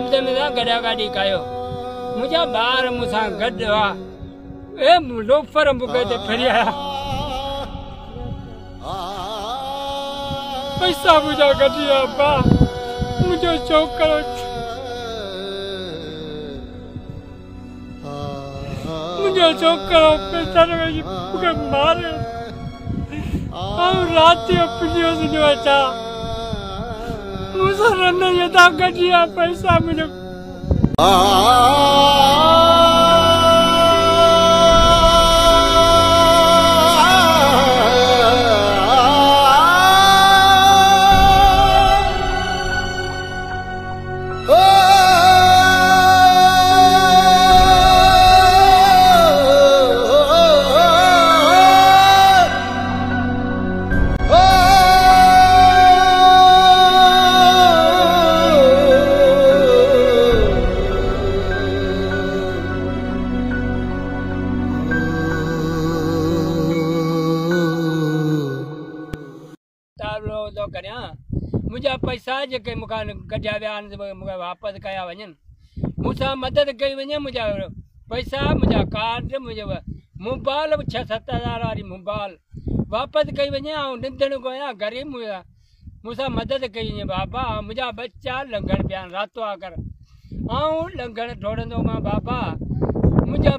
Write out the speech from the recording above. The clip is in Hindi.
सम्झ में ना गॾा गाॾी कयो मुंहिंजा ॿार मूंसां गॾु हुआ ए लोफर मूंखे ते फिरी आया पैसा मुंहिंजा गॾी विया बा मुंहिंजो छोकिरो पैसा मूंखे मारे राति जो पिलियो जो अचा मूंसां रन यदा गॾी विया पैसा मुंहिंजो मुझा पैसा जेके मुखा कढिया विया मूंखे वापसि कया वञनि मूंसां मदद कई वञे मुंहिंजा पैसा मुंहिंजा कार्ड मुंहिंजो मोबाइल 6-7 हज़ार वारी मोबाइल वापसि कई वञे ऐं निंदण कोया ग़रीब मूंसां मदद कई वञे बाबा मुंहिंजा बच्चा लंघण पिया रातो आहे कर ऐं लंघण ढोड़ंदो मां बाबा मुंहिंजा